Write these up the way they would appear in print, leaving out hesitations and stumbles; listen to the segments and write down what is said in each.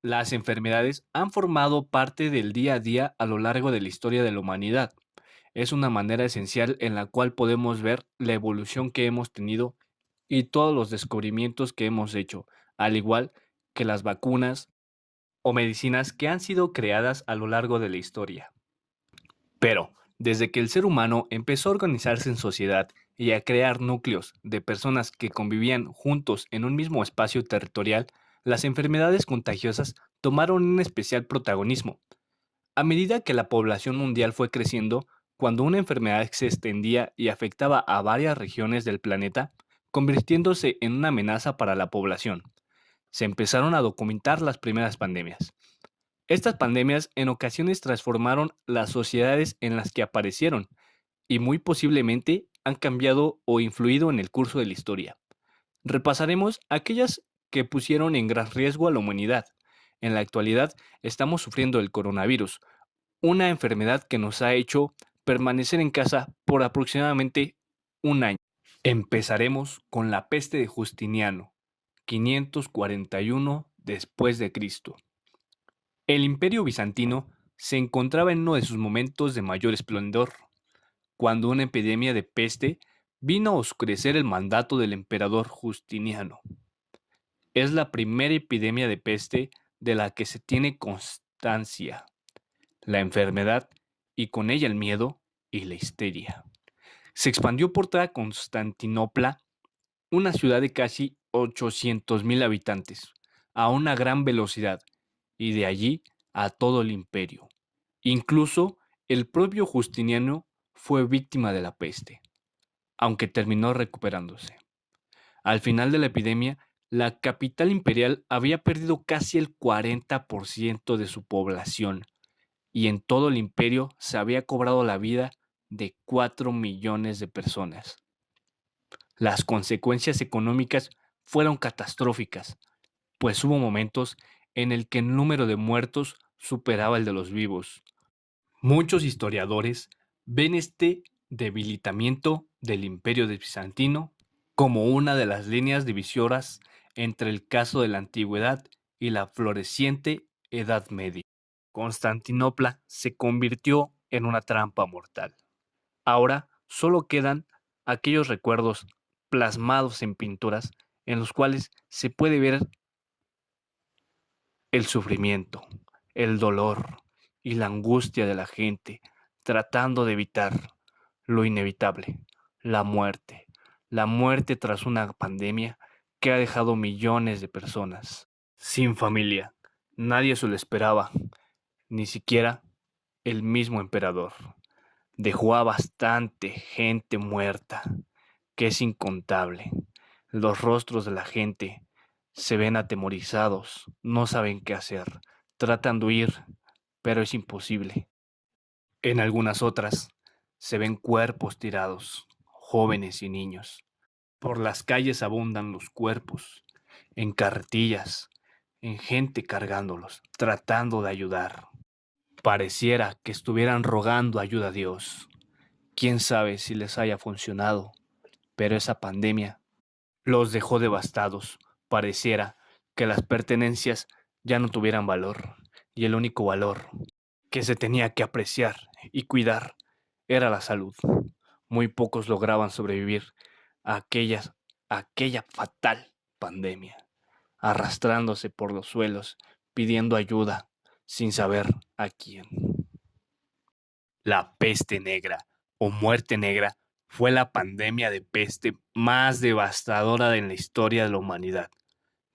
Las enfermedades han formado parte del día a día a lo largo de la historia de la humanidad. Es una manera esencial en la cual podemos ver la evolución que hemos tenido y todos los descubrimientos que hemos hecho, al igual que las vacunas o medicinas que han sido creadas a lo largo de la historia. Pero, desde que el ser humano empezó a organizarse en sociedad y a crear núcleos de personas que convivían juntos en un mismo espacio territorial, las enfermedades contagiosas tomaron un especial protagonismo. A medida que la población mundial fue creciendo, cuando una enfermedad se extendía y afectaba a varias regiones del planeta, convirtiéndose en una amenaza para la población, se empezaron a documentar las primeras pandemias. Estas pandemias en ocasiones transformaron las sociedades en las que aparecieron y muy posiblemente han cambiado o influido en el curso de la historia. Repasaremos aquellas que pusieron en gran riesgo a la humanidad. En la actualidad estamos sufriendo el coronavirus, una enfermedad que nos ha hecho permanecer en casa por aproximadamente un año. Empezaremos con la peste de Justiniano, 541 después de Cristo. El Imperio bizantino se encontraba en uno de sus momentos de mayor esplendor, cuando una epidemia de peste vino a oscurecer el mandato del emperador Justiniano. Es la primera epidemia de peste de la que se tiene constancia. La enfermedad y con ella el miedo y la histeria. Se expandió por toda Constantinopla, una ciudad de casi 800,000 habitantes, a una gran velocidad, y de allí a todo el imperio. Incluso el propio Justiniano fue víctima de la peste, aunque terminó recuperándose. Al final de la epidemia, la capital imperial había perdido casi el 40% de su población y en todo el imperio se había cobrado la vida de 4 millones de personas. Las consecuencias económicas fueron catastróficas, pues hubo momentos en el que el número de muertos superaba el de los vivos. Muchos historiadores ven este debilitamiento del imperio de bizantino como una de las líneas divisoras entre el caso de la antigüedad y la floreciente Edad Media. Constantinopla se convirtió en una trampa mortal. Ahora solo quedan aquellos recuerdos plasmados en pinturas en los cuales se puede ver el sufrimiento, el dolor y la angustia de la gente tratando de evitar lo inevitable, la muerte tras una pandemia que ha dejado millones de personas sin familia. Nadie se lo esperaba, ni siquiera el mismo emperador. Dejó a bastante gente muerta, que es incontable. Los rostros de la gente se ven atemorizados, no saben qué hacer, tratan de huir, pero es imposible. En algunas otras se ven cuerpos tirados, jóvenes y niños. Por las calles abundan los cuerpos, en carretillas, en gente cargándolos, tratando de ayudar. Pareciera que estuvieran rogando ayuda a Dios. Quién sabe si les haya funcionado, pero esa pandemia los dejó devastados. Pareciera que las pertenencias ya no tuvieran valor, y el único valor que se tenía que apreciar y cuidar era la salud. Muy pocos lograban sobrevivir a aquella fatal pandemia, arrastrándose por los suelos, pidiendo ayuda, sin saber a quién. La peste negra o muerte negra fue la pandemia de peste más devastadora en la historia de la humanidad,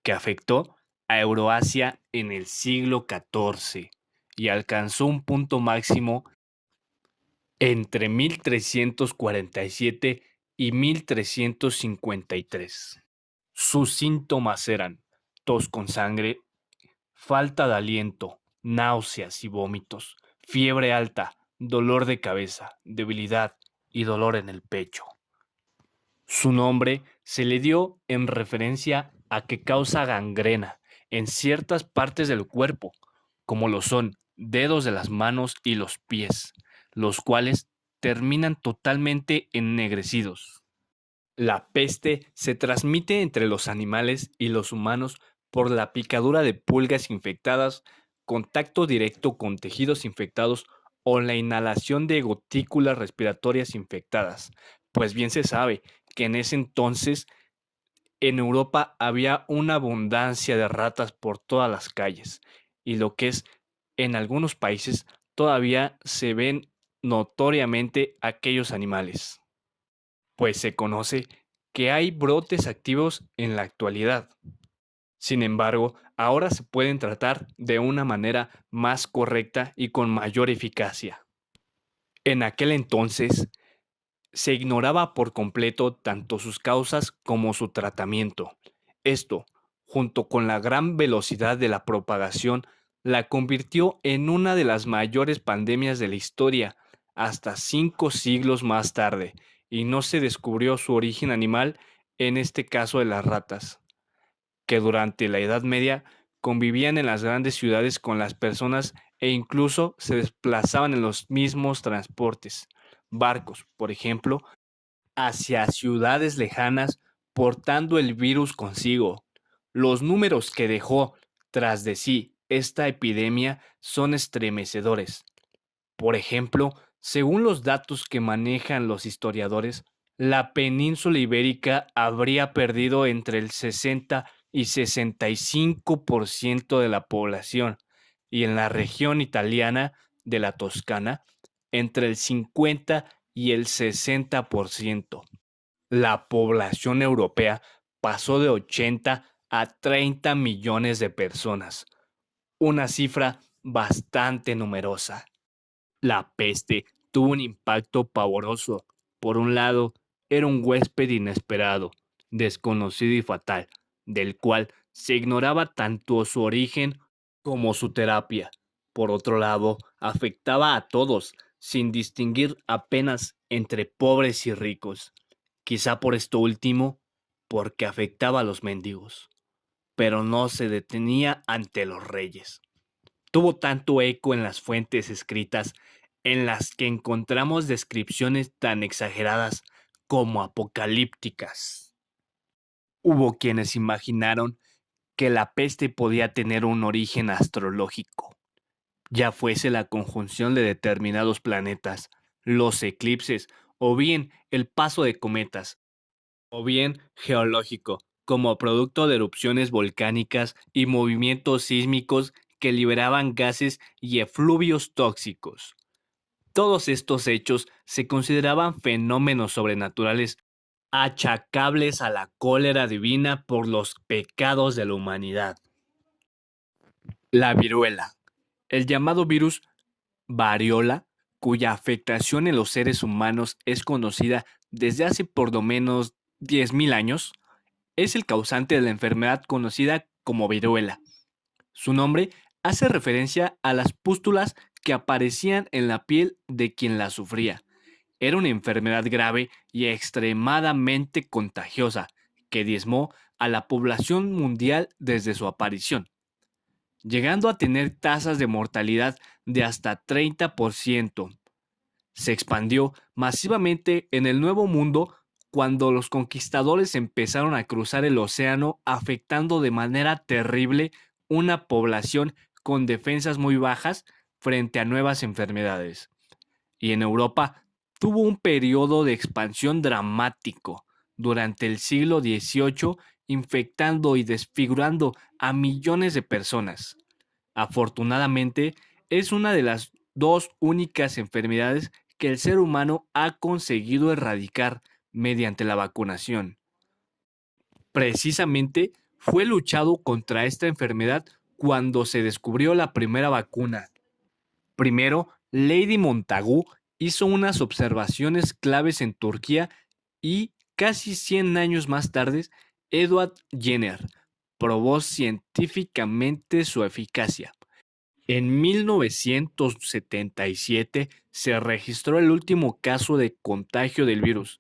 que afectó a Euroasia en el siglo XIV y alcanzó un punto máximo entre 1347 y 1353. Sus síntomas eran tos con sangre, falta de aliento, náuseas y vómitos, fiebre alta, dolor de cabeza, debilidad y dolor en el pecho. Su nombre se le dio en referencia a que causa gangrena en ciertas partes del cuerpo, como lo son dedos de las manos y los pies, los cuales terminan totalmente ennegrecidos. La peste se transmite entre los animales y los humanos por la picadura de pulgas infectadas, contacto directo con tejidos infectados o la inhalación de gotículas respiratorias infectadas. Pues bien se sabe que en ese entonces en Europa había una abundancia de ratas por todas las calles y lo que es en algunos países todavía se ven notoriamente aquellos animales, pues se conoce que hay brotes activos en la actualidad. Sin embargo, ahora se pueden tratar de una manera más correcta y con mayor eficacia. En aquel entonces, se ignoraba por completo tanto sus causas como su tratamiento. Esto, junto con la gran velocidad de la propagación, la convirtió en una de las mayores pandemias de la historia, hasta 5 siglos más tarde, y no se descubrió su origen animal, en este caso de las ratas, que durante la Edad Media convivían en las grandes ciudades con las personas e incluso se desplazaban en los mismos transportes, barcos, por ejemplo, hacia ciudades lejanas portando el virus consigo. Los números que dejó tras de sí esta epidemia son estremecedores. Por ejemplo, según los datos que manejan los historiadores, la península ibérica habría perdido entre el 60 y 65% de la población, y en la región italiana de la Toscana, entre el 50 y el 60%. La población europea pasó de 80 a 30 millones de personas, una cifra bastante numerosa. La peste tuvo un impacto pavoroso. Por un lado, era un huésped inesperado, desconocido y fatal, del cual se ignoraba tanto su origen como su terapia. Por otro lado, afectaba a todos, sin distinguir apenas entre pobres y ricos. Quizá por esto último, porque afectaba a los mendigos, pero no se detenía ante los reyes. Tuvo tanto eco en las fuentes escritas en las que encontramos descripciones tan exageradas como apocalípticas. Hubo quienes imaginaron que la peste podía tener un origen astrológico, ya fuese la conjunción de determinados planetas, los eclipses o bien el paso de cometas, o bien geológico, como producto de erupciones volcánicas y movimientos sísmicos que liberaban gases y efluvios tóxicos. Todos estos hechos se consideraban fenómenos sobrenaturales achacables a la cólera divina por los pecados de la humanidad. La viruela, el llamado virus variola, cuya afectación en los seres humanos es conocida desde hace por lo menos 10.000 años, es el causante de la enfermedad conocida como viruela. Su nombre hace referencia a las pústulas que aparecían en la piel de quien la sufría. Era una enfermedad grave y extremadamente contagiosa que diezmó a la población mundial desde su aparición, llegando a tener tasas de mortalidad de hasta 30%. Se expandió masivamente en el Nuevo Mundo cuando los conquistadores empezaron a cruzar el océano, afectando de manera terrible una población con defensas muy bajas frente a nuevas enfermedades. Y en Europa tuvo un periodo de expansión dramático durante el siglo XVIII, infectando y desfigurando a millones de personas. Afortunadamente, es una de las dos únicas enfermedades que el ser humano ha conseguido erradicar mediante la vacunación. Precisamente fue luchado contra esta enfermedad cuando se descubrió la primera vacuna. Primero, Lady Montagu hizo unas observaciones claves en Turquía y casi 100 años más tarde, Edward Jenner probó científicamente su eficacia. En 1977 se registró el último caso de contagio del virus,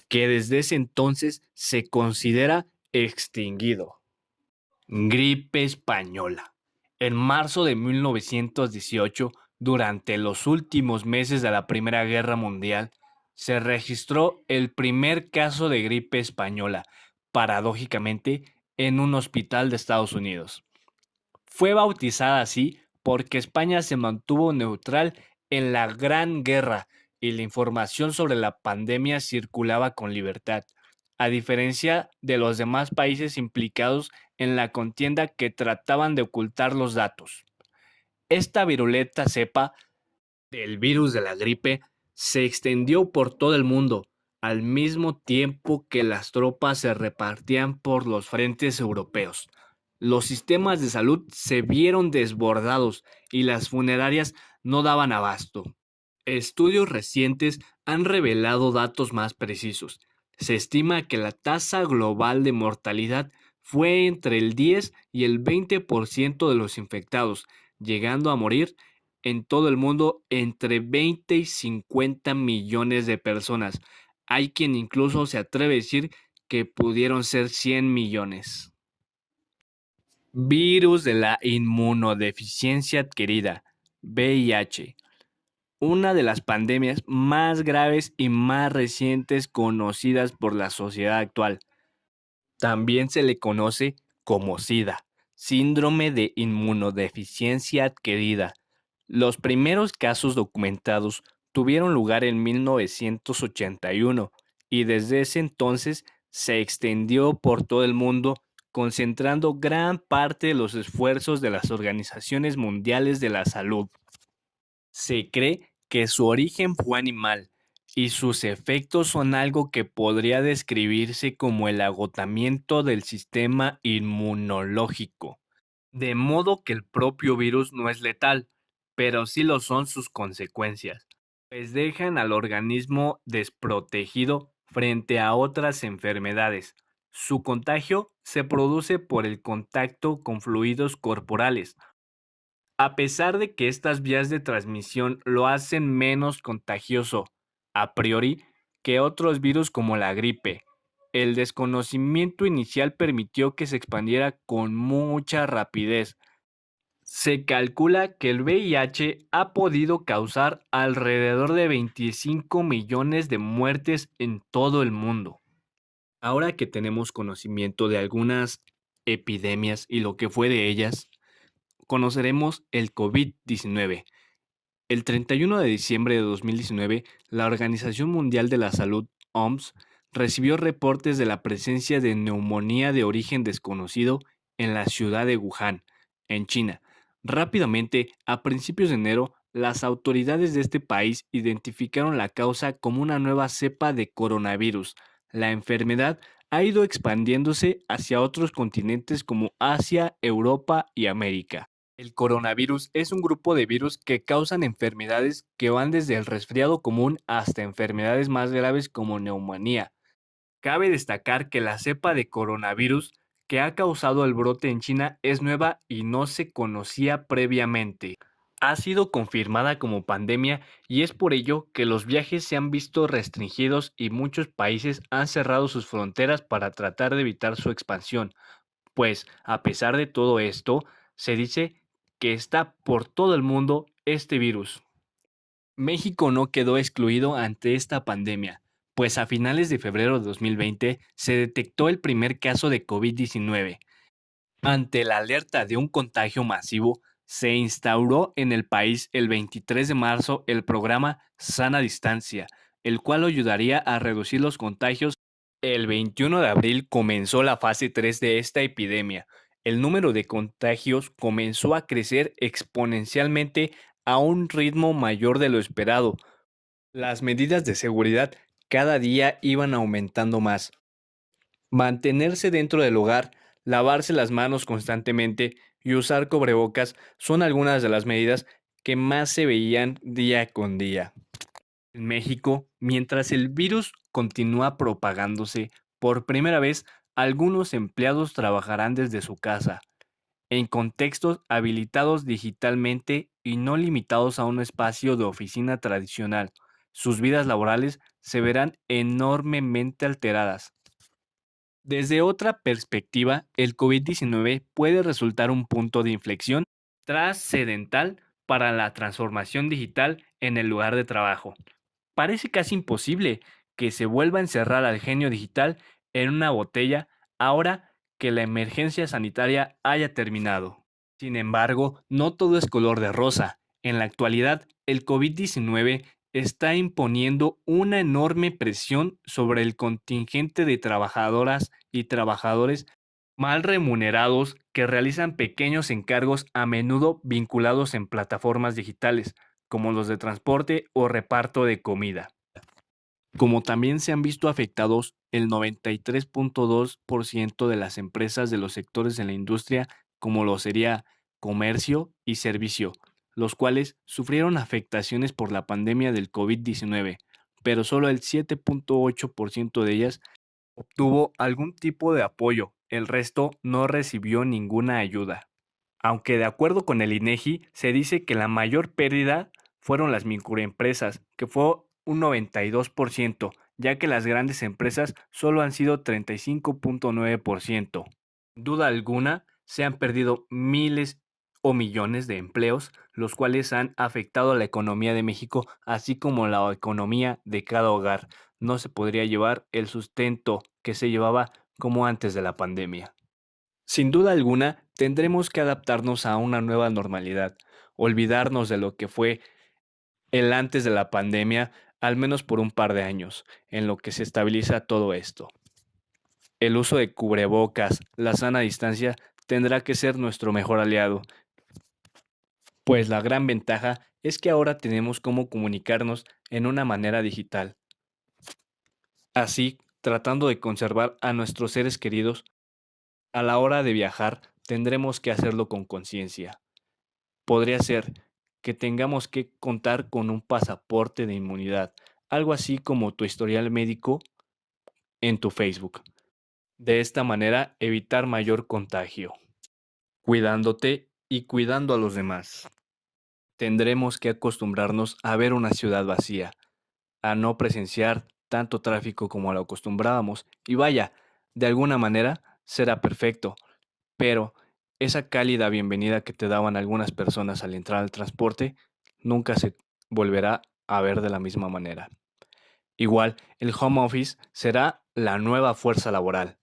que desde ese entonces se considera extinguido. Gripe española. En marzo de 1918, durante los últimos meses de la Primera Guerra Mundial, se registró el primer caso de gripe española. Paradójicamente, en un hospital de Estados Unidos. Fue bautizada así porque España se mantuvo neutral en la Gran Guerra y la información sobre la pandemia circulaba con libertad, a diferencia de los demás países implicados en la contienda que trataban de ocultar los datos. Esta virulenta cepa del virus de la gripe se extendió por todo el mundo, al mismo tiempo que las tropas se repartían por los frentes europeos. Los sistemas de salud se vieron desbordados y las funerarias no daban abasto. Estudios recientes han revelado datos más precisos. Se estima que la tasa global de mortalidad fue entre el 10 y el 20% de los infectados, llegando a morir en todo el mundo entre 20 y 50 millones de personas. Hay quien incluso se atreve a decir que pudieron ser 100 millones. Virus de la inmunodeficiencia adquirida, VIH. Una de las pandemias más graves y más recientes conocidas por la sociedad actual. También se le conoce como SIDA, síndrome de inmunodeficiencia adquirida. Los primeros casos documentados tuvieron lugar en 1981 y desde ese entonces se extendió por todo el mundo, concentrando gran parte de los esfuerzos de las organizaciones mundiales de la salud. Se cree que su origen fue animal y sus efectos son algo que podría describirse como el agotamiento del sistema inmunológico. De modo que el propio virus no es letal, pero sí lo son sus consecuencias, pues dejan al organismo desprotegido frente a otras enfermedades. Su contagio se produce por el contacto con fluidos corporales, a pesar de que estas vías de transmisión lo hacen menos contagioso, a priori, que otros virus como la gripe. El desconocimiento inicial permitió que se expandiera con mucha rapidez. Se calcula que el VIH ha podido causar alrededor de 25 millones de muertes en todo el mundo. Ahora que tenemos conocimiento de algunas epidemias y lo que fue de ellas, conoceremos el COVID-19. El 31 de diciembre de 2019, la Organización Mundial de la Salud, OMS, recibió reportes de la presencia de neumonía de origen desconocido en la ciudad de Wuhan, en China. Rápidamente, a principios de enero, las autoridades de este país identificaron la causa como una nueva cepa de coronavirus. La enfermedad ha ido expandiéndose hacia otros continentes como Asia, Europa y América. El coronavirus es un grupo de virus que causan enfermedades que van desde el resfriado común hasta enfermedades más graves como neumonía. Cabe destacar que la cepa de coronavirus que ha causado el brote en China es nueva y no se conocía previamente. Ha sido confirmada como pandemia y es por ello que los viajes se han visto restringidos y muchos países han cerrado sus fronteras para tratar de evitar su expansión. Pues, a pesar de todo esto, se dice que está por todo el mundo este virus. México no quedó excluido ante esta pandemia, pues a finales de febrero de 2020 se detectó el primer caso de COVID-19. Ante la alerta de un contagio masivo, se instauró en el país el 23 de marzo el programa Sana Distancia, el cual ayudaría a reducir los contagios. El 21 de abril comenzó la fase 3 de esta epidemia. El número de contagios comenzó a crecer exponencialmente a un ritmo mayor de lo esperado. Las medidas de seguridad cada día iban aumentando más. Mantenerse dentro del hogar, lavarse las manos constantemente y usar cubrebocas son algunas de las medidas que más se veían día con día. En México, mientras el virus continúa propagándose, por primera vez algunos empleados trabajarán desde su casa, en contextos habilitados digitalmente y no limitados a un espacio de oficina tradicional. Sus vidas laborales se verán enormemente alteradas. Desde otra perspectiva, el COVID-19 puede resultar un punto de inflexión trascendental para la transformación digital en el lugar de trabajo. Parece casi imposible que se vuelva a encerrar al genio digital en una botella ahora que la emergencia sanitaria haya terminado. Sin embargo, no todo es color de rosa. En la actualidad, el COVID-19 está imponiendo una enorme presión sobre el contingente de trabajadoras y trabajadores mal remunerados que realizan pequeños encargos a menudo vinculados en plataformas digitales, como los de transporte o reparto de comida. Como también se han visto afectados el 93.2% de las empresas de los sectores de la industria, como lo sería comercio y servicio, los cuales sufrieron afectaciones por la pandemia del COVID-19, pero solo el 7.8% de ellas obtuvo algún tipo de apoyo, el resto no recibió ninguna ayuda. Aunque de acuerdo con el INEGI, se dice que la mayor pérdida fueron las microempresas, que fue un 92%, ya que las grandes empresas solo han sido 35.9%. Sin duda alguna, se han perdido miles o millones de empleos, los cuales han afectado a la economía de México, así como la economía de cada hogar. No se podría llevar el sustento que se llevaba como antes de la pandemia. Sin duda alguna, tendremos que adaptarnos a una nueva normalidad, olvidarnos de lo que fue el antes de la pandemia, al menos por un par de años, en lo que se estabiliza todo esto. El uso de cubrebocas, la sana distancia, tendrá que ser nuestro mejor aliado, pues la gran ventaja es que ahora tenemos cómo comunicarnos en una manera digital. Así, tratando de conservar a nuestros seres queridos, a la hora de viajar, tendremos que hacerlo con conciencia. Podría ser que tengamos que contar con un pasaporte de inmunidad, algo así como tu historial médico en tu Facebook. De esta manera, evitar mayor contagio, cuidándote y cuidando a los demás. Tendremos que acostumbrarnos a ver una ciudad vacía, a no presenciar tanto tráfico como lo acostumbrábamos. Y vaya, de alguna manera será perfecto, pero esa cálida bienvenida que te daban algunas personas al entrar al transporte nunca se volverá a ver de la misma manera. Igual, el home office será la nueva fuerza laboral,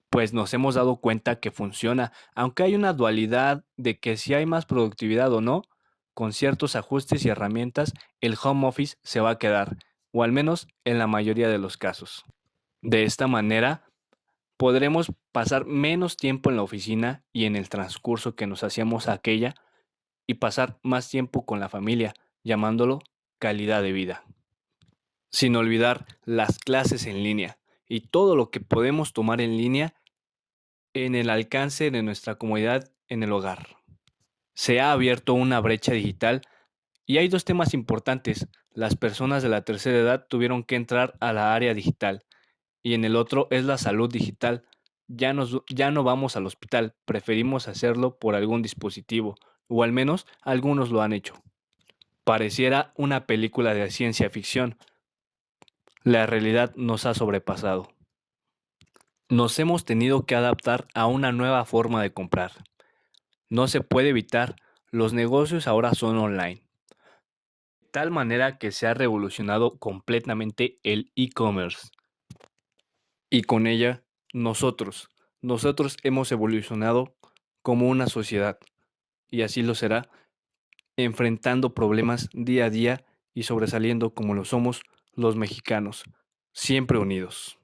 pues nos hemos dado cuenta que funciona, aunque hay una dualidad de que si hay más productividad o no, con ciertos ajustes y herramientas, el home office se va a quedar, o al menos en la mayoría de los casos. De esta manera, podremos pasar menos tiempo en la oficina y en el transcurso que nos hacíamos aquella y pasar más tiempo con la familia, llamándolo calidad de vida. Sin olvidar las clases en línea y todo lo que podemos tomar en línea en el alcance de nuestra comodidad en el hogar. Se ha abierto una brecha digital y hay dos temas importantes. Las personas de la tercera edad tuvieron que entrar a la área digital y en el otro es la salud digital. Ya no vamos al hospital, preferimos hacerlo por algún dispositivo, o al menos algunos lo han hecho. Pareciera una película de ciencia ficción. La realidad nos ha sobrepasado. Nos hemos tenido que adaptar a una nueva forma de comprar. No se puede evitar, los negocios ahora son online. De tal manera que se ha revolucionado completamente el e-commerce. Y con ella, nosotros hemos evolucionado como una sociedad. Y así lo será, enfrentando problemas día a día y sobresaliendo como lo somos los mexicanos, siempre unidos.